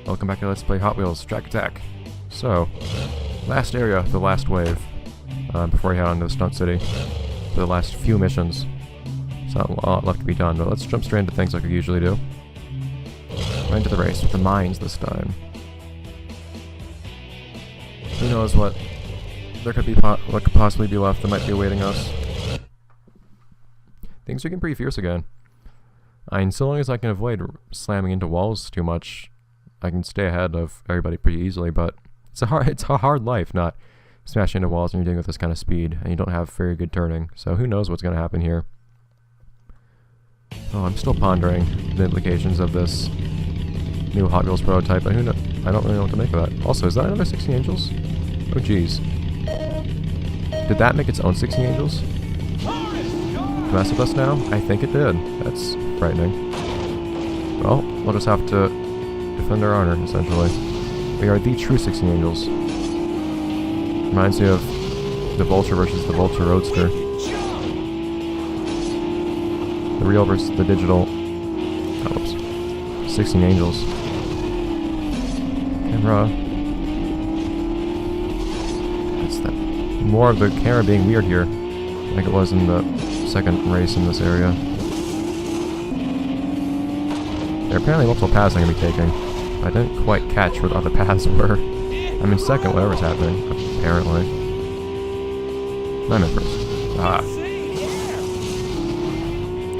Welcome back to Let's Play Hot Wheels Track Attack. So, last area, the last wave, before we head on to the Stunt City, for the last few missions. There's not a lot left to be done, but let's jump straight into things like we usually do. Right into the race with the mines this time. Who knows what there could be, what could possibly be left that might be awaiting us. Things are getting pretty fierce again. I mean, so long as I can avoid slamming into walls too much, I can stay ahead of everybody pretty easily, but it's a hard life not smashing into walls when you're dealing with this kind of speed, and you don't have very good turning, so who knows what's going to happen here. Oh, I'm still pondering the implications of this new Hot Wheels prototype, but I don't really know what to make of that. Also, is that another 16 Angels? Oh jeez. Did that make its own 16 Angels? Mess with us now? I think it did. That's frightening. Well, we'll just have to defend our honor, essentially. We are the true 16 Angels. Reminds me of the Vulture versus the Vulture Roadster. The real versus the digital. Oh, whoops. 16 Angels. Camera. It's that. More of the camera being weird here, like it was in the second race in this area. There are apparently multiple paths I'm going to be taking. I didn't quite catch where the other paths were. I'm in second, whatever's happening, apparently. I'm in first. Ah.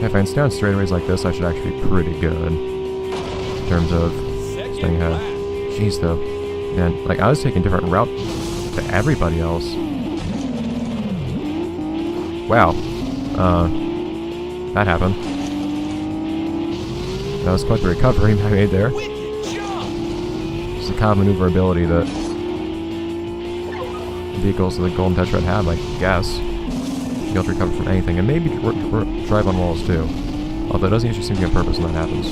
If I can stay on straightaways like this, I should actually be pretty good in terms of staying ahead. Jeez, though. Man, like, I was taking a different route to everybody else. Wow. That happened. That was quite the recovery I made there. It's the kind of maneuverability that vehicles of the Golden Tetrad have, I guess. Be able to recover from anything, and maybe drive on walls too. Although it doesn't usually seem to be on purpose when that happens.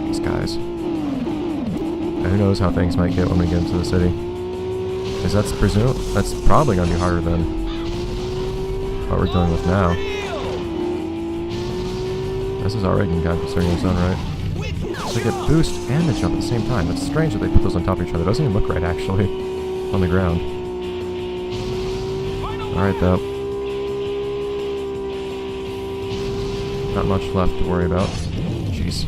These guys. And who knows how things might get when we get into the city. Because that's probably going to be harder than what we're dealing with now. This is already kind of concerning in its own right. So they get boost and a jump at the same time. It's strange that they put those on top of each other. It doesn't even look right, actually, on the ground. Alright, though. Not much left to worry about. Jeez.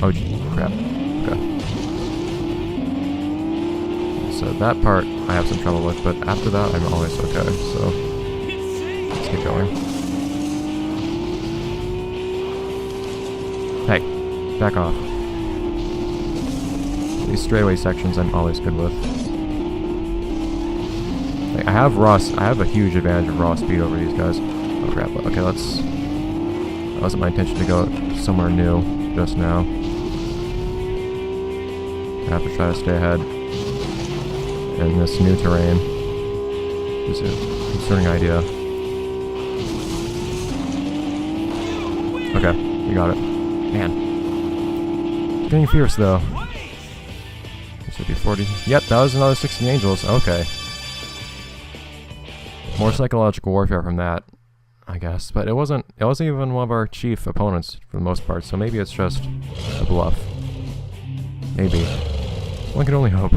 Oh, crap. Okay. So that part I have some trouble with, but after that I'm always okay, so let's keep going. Hey, back off. These straightaway sections I'm always good with. Like, I have a huge advantage of raw speed over these guys. Oh crap, okay, that wasn't my intention to go somewhere new just now. I have to try to stay ahead in this new terrain. It's a concerning idea. Okay, we got it. Man. It's getting fierce though. This should be 40. Yep, that was another 16 Angels. Okay. More psychological warfare from that, I guess. But it wasn't even one of our chief opponents for the most part, so maybe it's just a bluff. Maybe. One can only hope.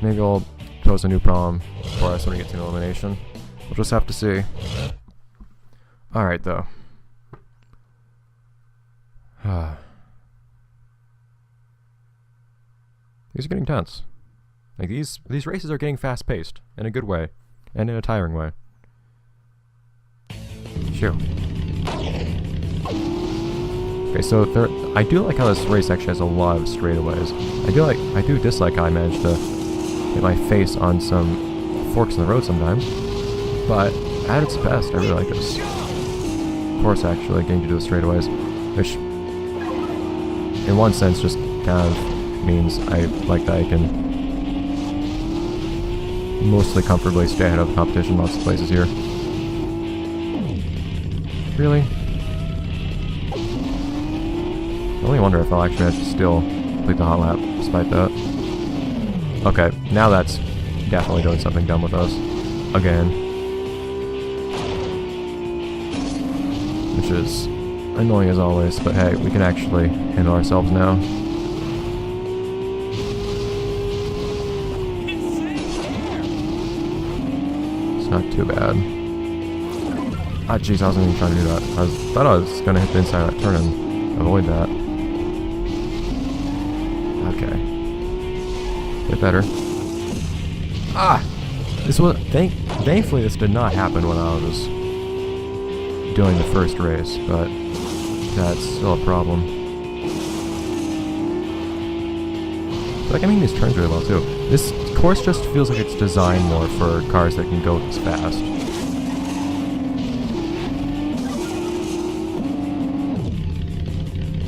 Maybe I'll pose a new problem for us when we get to elimination. We'll just have to see. Alright, though. These are getting tense. Like, these races are getting fast-paced, in a good way, and in a tiring way. Shoo. Okay, so I do like how this race actually has a lot of straightaways. I do dislike how I managed to get my face on some forks in the road sometimes, but at its best, I really like this. Of course, actually, getting to do the straightaways, which, in one sense, just kind of means I like that I can mostly comfortably stay ahead of the competition in lots of places here. Really? I only wonder if I'll actually manage to still complete the hot lap despite that. Okay, now that's definitely doing something dumb with us. Again. Which is Annoying as always, but hey, we can actually handle ourselves now. It's not too bad. Ah, jeez, I wasn't even trying to do that. Thought I was gonna hit the inside of that turn and avoid that. Okay. Bit better. Ah! This was thankfully this did not happen when I was doing the first race, but that's still a problem. Like, I mean, these turns really well too. This course just feels like it's designed more for cars that can go this fast.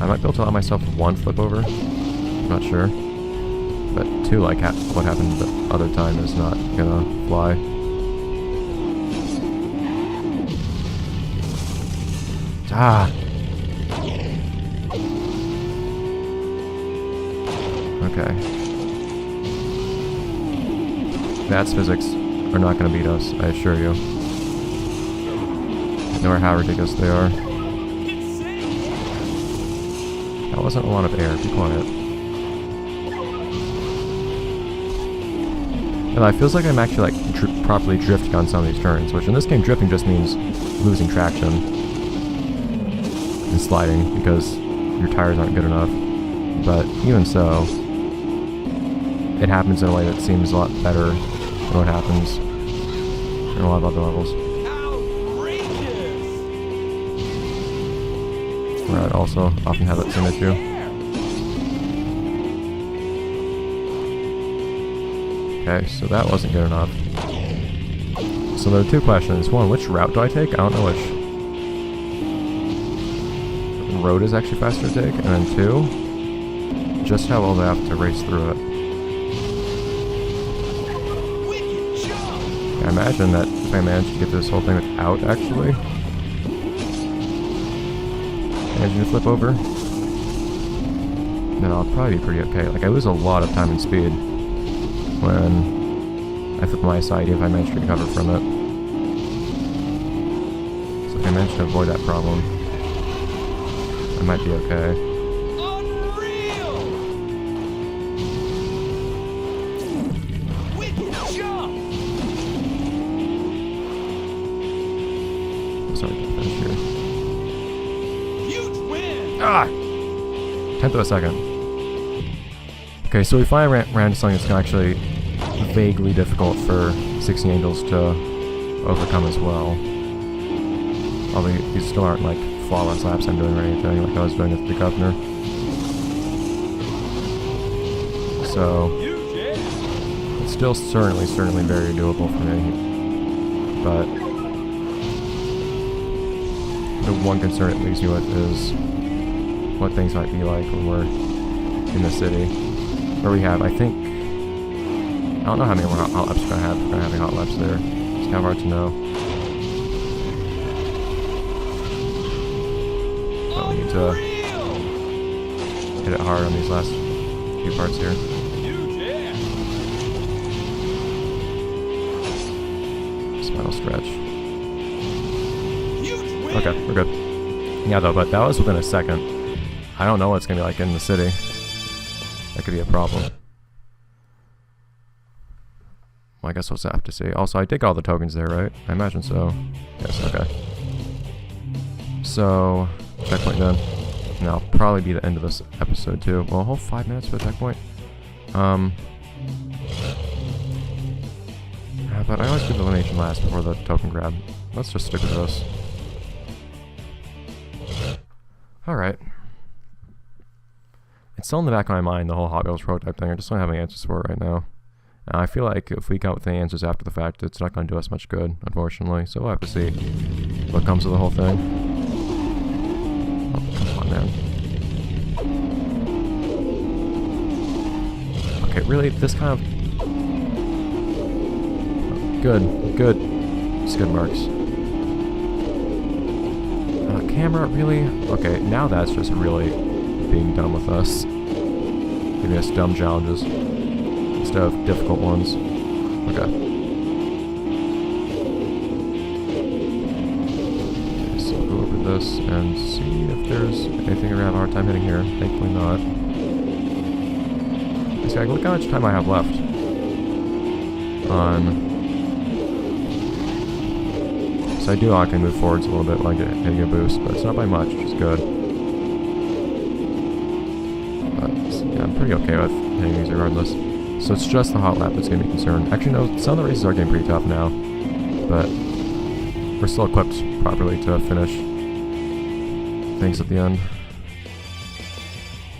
I might be able to allow myself one flip over. I'm not sure. But two, like what happened the other time, is not gonna fly. Ah! Okay. That's physics are not gonna beat us, I assure you. No matter how ridiculous they are. That wasn't a lot of air, be quiet. And it feels like I'm actually like properly drifting on some of these turns, which in this game drifting just means losing traction and sliding because your tires aren't good enough. But even so, it happens in a way that seems a lot better than what happens in a lot of other levels. Where I'd also often have that same issue. Okay, so that wasn't good enough. So there are two questions. One, which route do I take? I don't know which road is actually faster to take. And then two, just how well do I have to race through it? I imagine that if I manage to get this whole thing without actually managing to flip over, then I'll probably be pretty okay. Like, I lose a lot of time and speed when I flip my side, if I manage to recover from it. So if I manage to avoid that problem, I might be okay. Unreal! Wicked jump! Sorry to finish here. Huge win! Ah! 10th of a second. Okay, so we finally ran into something that's actually vaguely difficult for 16 Angels to overcome as well. Although these still aren't like flawless laps I'm doing or anything like I was doing with the Governor. So it's still certainly very doable for me. But the one concern it leaves me with is what things might be like when we're in the city. Where we have, I think, I don't know how many more hot laps we're going to have. We're going to have any hot laps there. It's kind of hard to know. But we need to hit it hard on these last few parts here. Final stretch. Okay, we're good. Yeah, though, but that was within a second. I don't know what it's going to be like in the city. That could be a problem. Well, I guess we'll just have to see. Also, I did all the tokens there, right? I imagine so. Yes, okay. So, checkpoint done. And that'll probably be the end of this episode, too. Well, a whole 5 minutes for the checkpoint. But I always do the elimination last before the token grab. Let's just stick with this. Alright. It's still in the back of my mind, the whole Hot Wheels prototype thing. I just don't have any answers for it right now. I feel like if we come up with any answers after the fact, it's not going to do us much good, unfortunately. So we'll have to see what comes of the whole thing. Oh, come on, man. Okay, really? This kind of... Good. Skid marks. Camera, really? Okay, now that's just really being dumb with us. Giving us dumb challenges instead of difficult ones. Okay, so go over this and see if there's anything we're gonna have a hard time hitting here. Thankfully not. See, look how much time I have left on. So I do I can move forwards a little bit when I get hitting a boost, but it's not by much, which is good. But yeah, I'm pretty okay with hitting these regardless. So it's just the hot lap that's gonna be concerned. Actually, no, some of the races are getting pretty tough now, but we're still equipped properly to finish things at the end.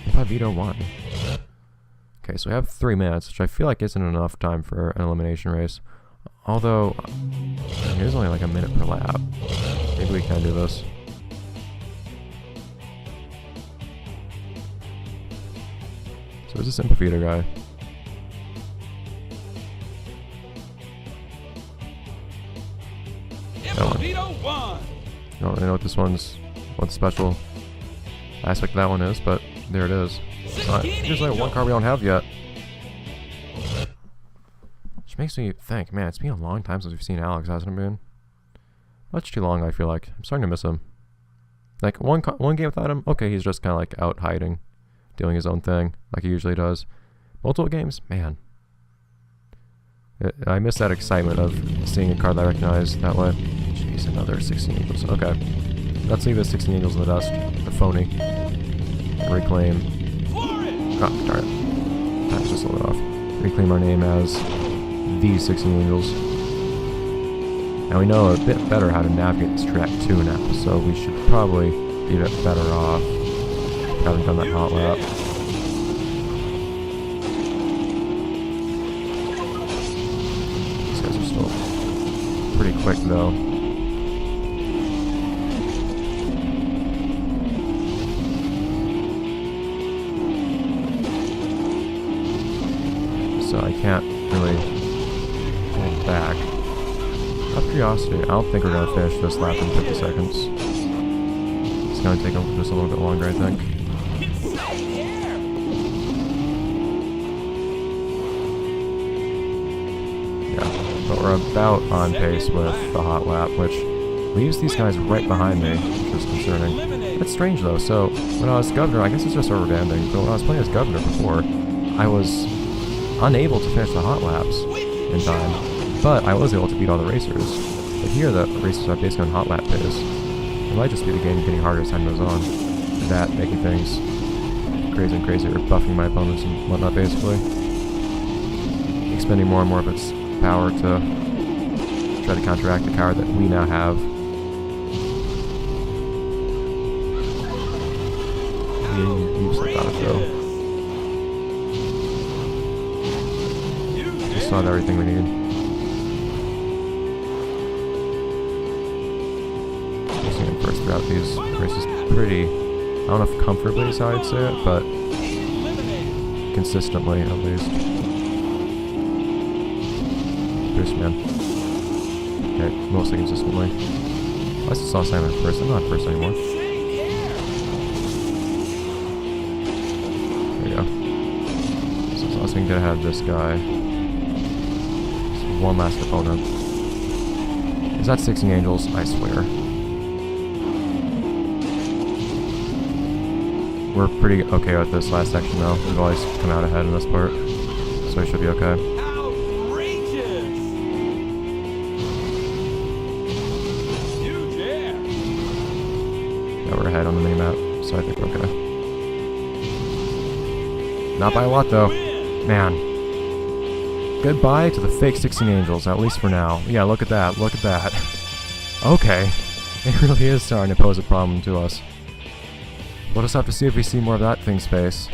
If I veto one. Okay, so we have 3 minutes, which I feel like isn't enough time for an elimination race. Although, here's only like a minute per lap. Maybe we can do this. So who's this Impafito guy? Impafito won. I don't really know what what the special aspect of that one is, but there it is. There's like one car we don't have yet. Which makes me think, man, it's been a long time since we've seen Alex, hasn't it been? Much too long, I feel like. I'm starting to miss him. Like, one game without him, okay, he's just kind of like out hiding, doing his own thing, like he usually does. Multiple games, man. I miss that excitement of seeing a car that I recognize that way. Jeez, another 16 Angels. Okay. Let's leave the 16 Angels in the dust. The phony. Reclaim. Oh, darn it. That was just a little off. Reclaim our name as the 16 Angels. Now we know a bit better how to navigate this track too now, so we should probably be a bit better off. Haven't done that hot lap. These guys are still pretty quick though. So I can't really pull back. Out of curiosity, I don't think we're going to finish this lap in 50 seconds. It's going to take just a little bit longer, I think. Yeah, but we're about on pace with the hot lap, which leaves these guys right behind me, which is concerning. It's strange though, so when I was governor, I guess it's just rubber banding, but when I was playing as governor before, I was unable to finish the hot laps in time, but I was able to beat all the racers. But here the racers are based on hot lap pace. It might just be the game getting harder as time goes on. That making things crazier and crazier, buffing my opponents and whatnot basically. Expending more and more of its power to try to counteract the car that we now have. You got it though. Just not everything we need. First throughout these races pretty, I don't know if comfortably is how I'd say it, but consistently at least. Boost man. Okay, mostly consistently. I just saw Simon first, I'm not first anymore. There you go. So I was going to get ahead of this guy. Just one last opponent. Is that 16 Angels? I swear. We're pretty okay with this last section though. We've always come out ahead in this part, so we should be okay. Outrageous! Huge air! Yeah, we're ahead on the mini-map, so I think we're okay. Not by a lot though. Man. Goodbye to the fake 16 Angels, at least for now. Yeah, look at that, look at that. Okay. It really is starting to pose a problem to us. We'll just have to see if we see more of that thing space.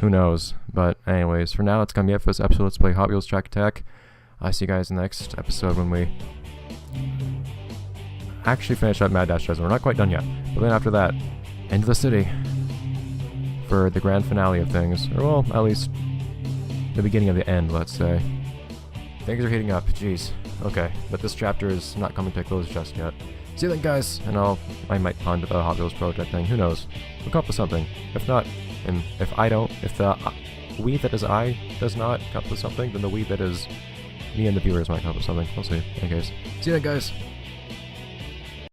Who knows? But anyways, for now, that's going to be it for this episode. Let's play Hot Wheels Track Attack. I'll see you guys in the next episode when we actually finish up Mad Dash Desert. We're not quite done yet. But then after that, into the city for the grand finale of things. Or, well, at least the beginning of the end, let's say. Things are heating up. Jeez. Okay. But this chapter is not coming to a close just yet. See you then, guys, and I might ponder the Hot Wheels project thing. Who knows? We'll come up with something. If not, and if I don't, if the we that is I does not come up with something, then the we that is me and the viewers might come up with something. We'll see. In any case, see you then, guys.